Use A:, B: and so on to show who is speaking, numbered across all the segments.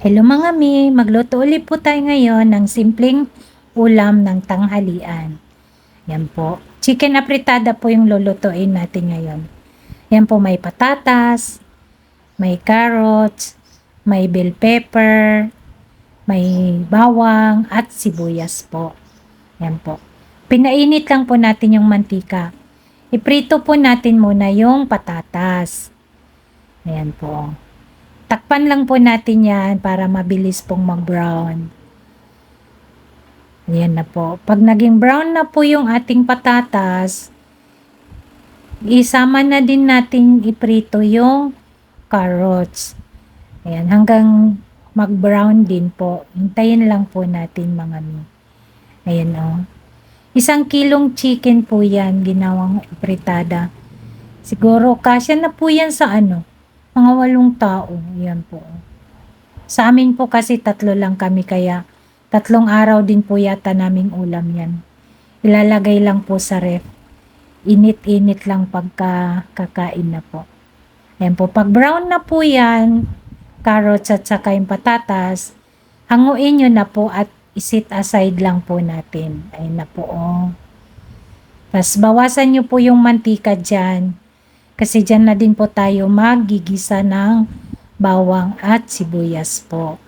A: Hello mga mi, magluto ulit po tayo ngayon ng simpleng ulam ng tanghalian. Yan po. Chicken apritada po yung lulutuin natin ngayon. Yan po, may patatas, may carrots, may bell pepper, may bawang at sibuyas po. Yan po. Pinainit lang po natin yung mantika. Iprito po natin muna yung patatas. Ayan po. Takpan lang po natin yan para mabilis pong mag-brown. Ayan na po. Pag naging brown na po yung ating patatas, isama na din natin iprito yung carrots. Ayan, hanggang mag-brown din po. Hintayin lang po natin mga mi. Ayan o. 1 kilong chicken po yan, ginawang apritada. Siguro kasya na po yan sa mga 8 tao. Yan po. Sa amin po kasi 3 lang kami kaya 3 araw din po yata naming ulam yan. Ilalagay lang po sa ref. Init-init lang pagka kakain na po. Ayan po. Pag brown na po yan, carrots at saka yung patatas, hanguin nyo na po at isit aside lang po natin. Ayan na po. Oh. Tapos bawasan nyo po yung mantika dyan. Kasi dyan na din po tayo magigisa ng bawang at sibuyas po.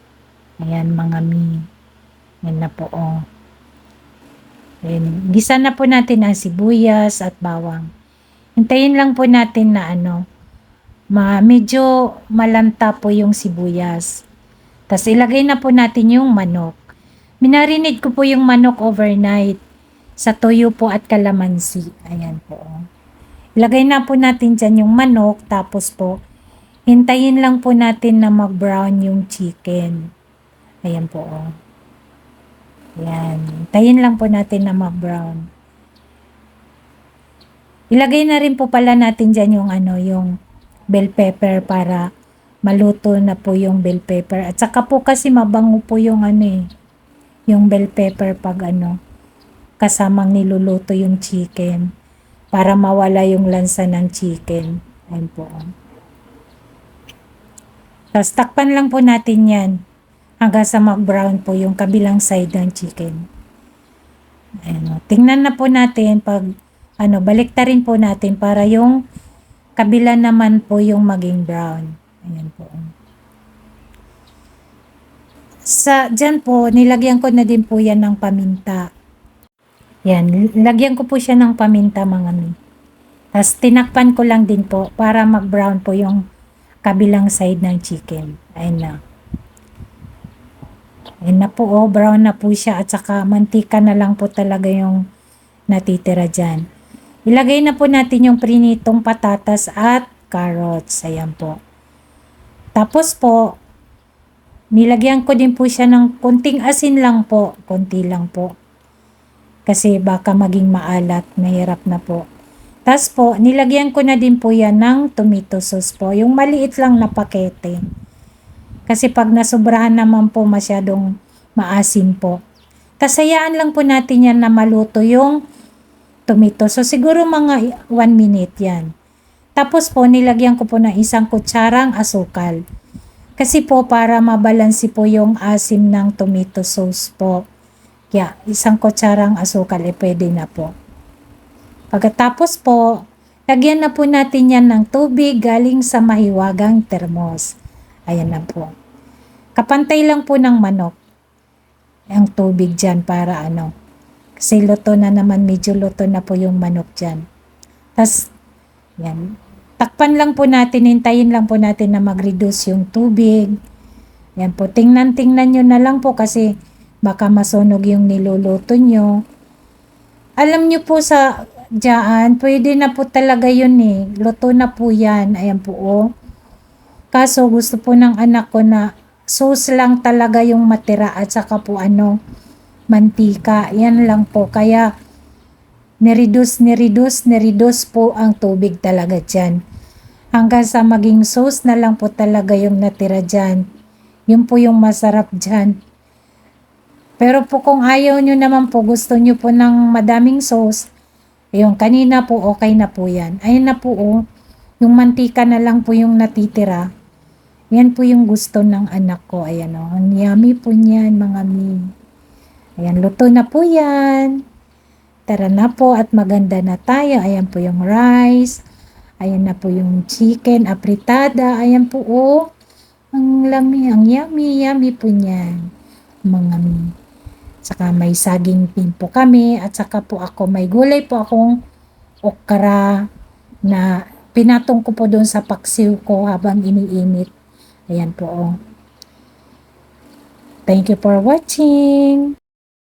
A: Ayan mga mi. Ayan na po oh. Ayan. Gisa na po natin ang sibuyas at bawang. Hintayin lang po natin na medyo malanta po yung sibuyas. Tapos ilagay na po natin yung manok. Minarinate ko po yung manok overnight sa toyo po at kalamansi. Ayan po oh. Ilagay na po natin dyan yung manok, tapos po, hintayin lang po natin na mag-brown yung chicken. Ayan po, oh. Ayan. Hintayin lang po natin na mag-brown. Ilagay na rin po pala natin dyan yung yung bell pepper para maluto na po yung bell pepper. At saka po kasi mabango po yung yung bell pepper pag kasamang niluluto yung chicken. Para mawala yung lansa ng chicken. Ayan po. Tapos takpan lang po natin yan hanggang sa mag-brown po yung kabilang side ng chicken. Ayan, tingnan na po natin pag baliktarin po natin para yung kabila naman po yung maging brown. Ayan po. Dyan po, nilagyan ko na din po yan ng paminta. Yan, lagyan ko po siya ng paminta mga mi. Tapos tinakpan ko lang din po para mag-brown po yung kabilang side ng chicken. Ayan na. Ayan na po oh, brown na po siya at saka mantika na lang po talaga yung natitira dyan. Ilagay na po natin yung prinitong patatas at carrots. Ayan po. Tapos po, nilagyan ko din po siya ng konting asin lang po. Konti lang po. Kasi baka maging maalat, mahirap na po. Tapos po, nilagyan ko na din po yan ng tomato sauce po. Yung maliit lang na pakete. Kasi pag nasobrahan naman po masyadong maasim po. Tapos hayaan lang po natin yan na maluto yung tomato sauce. Siguro mga 1 minute yan. Tapos po, nilagyan ko po ng 1 kutsarang asukal. Kasi po para mabalansi po yung asim ng tomato sauce po. Kaya 1 kutsarang asukal pwede na po. Pagkatapos po, lagyan na po natin yan ng tubig galing sa mahiwagang termos. Ayan na po. Kapantay lang po ng manok ang tubig dyan para kasi luto na naman, medyo luto na po yung manok dyan. Tapos, yan. Takpan lang po natin, hintayin lang po natin na mag-reduce yung tubig. Yan po, tingnan nyo na lang po kasi baka masunog yung niluluto nyo. Alam nyo po sa dyan, pwede na po talaga yun luto na po yan. Ayan po oh. Kaso gusto po ng anak ko na sauce lang talaga yung matira at saka po mantika. Yan lang po. Kaya nireduce po ang tubig talaga dyan. Hanggang sa maging sauce na lang po talaga yung natira dyan. Yun po yung masarap dyan. Pero po kung ayaw nyo naman po, gusto nyo po ng madaming sauce, yung kanina po okay na po yan. Ayun na po oh, yung mantika na lang po yung natitira. Yan po yung gusto ng anak ko. Ayan o. Ang yummy po niyan, mga mi. Ayan, luto na po yan. Tara na po at maganda na tayo. Ayan po yung rice. Ayan na po yung chicken apritada. Ayan po oh. Ang lami, ang yummy, yummy po niyan, mga mi. Saka may saging din po kami. At saka po ako, may gulay po akong okra na pinatong ko po doon sa paksiw ko habang iniinit. Ayan po oh. Thank you for watching.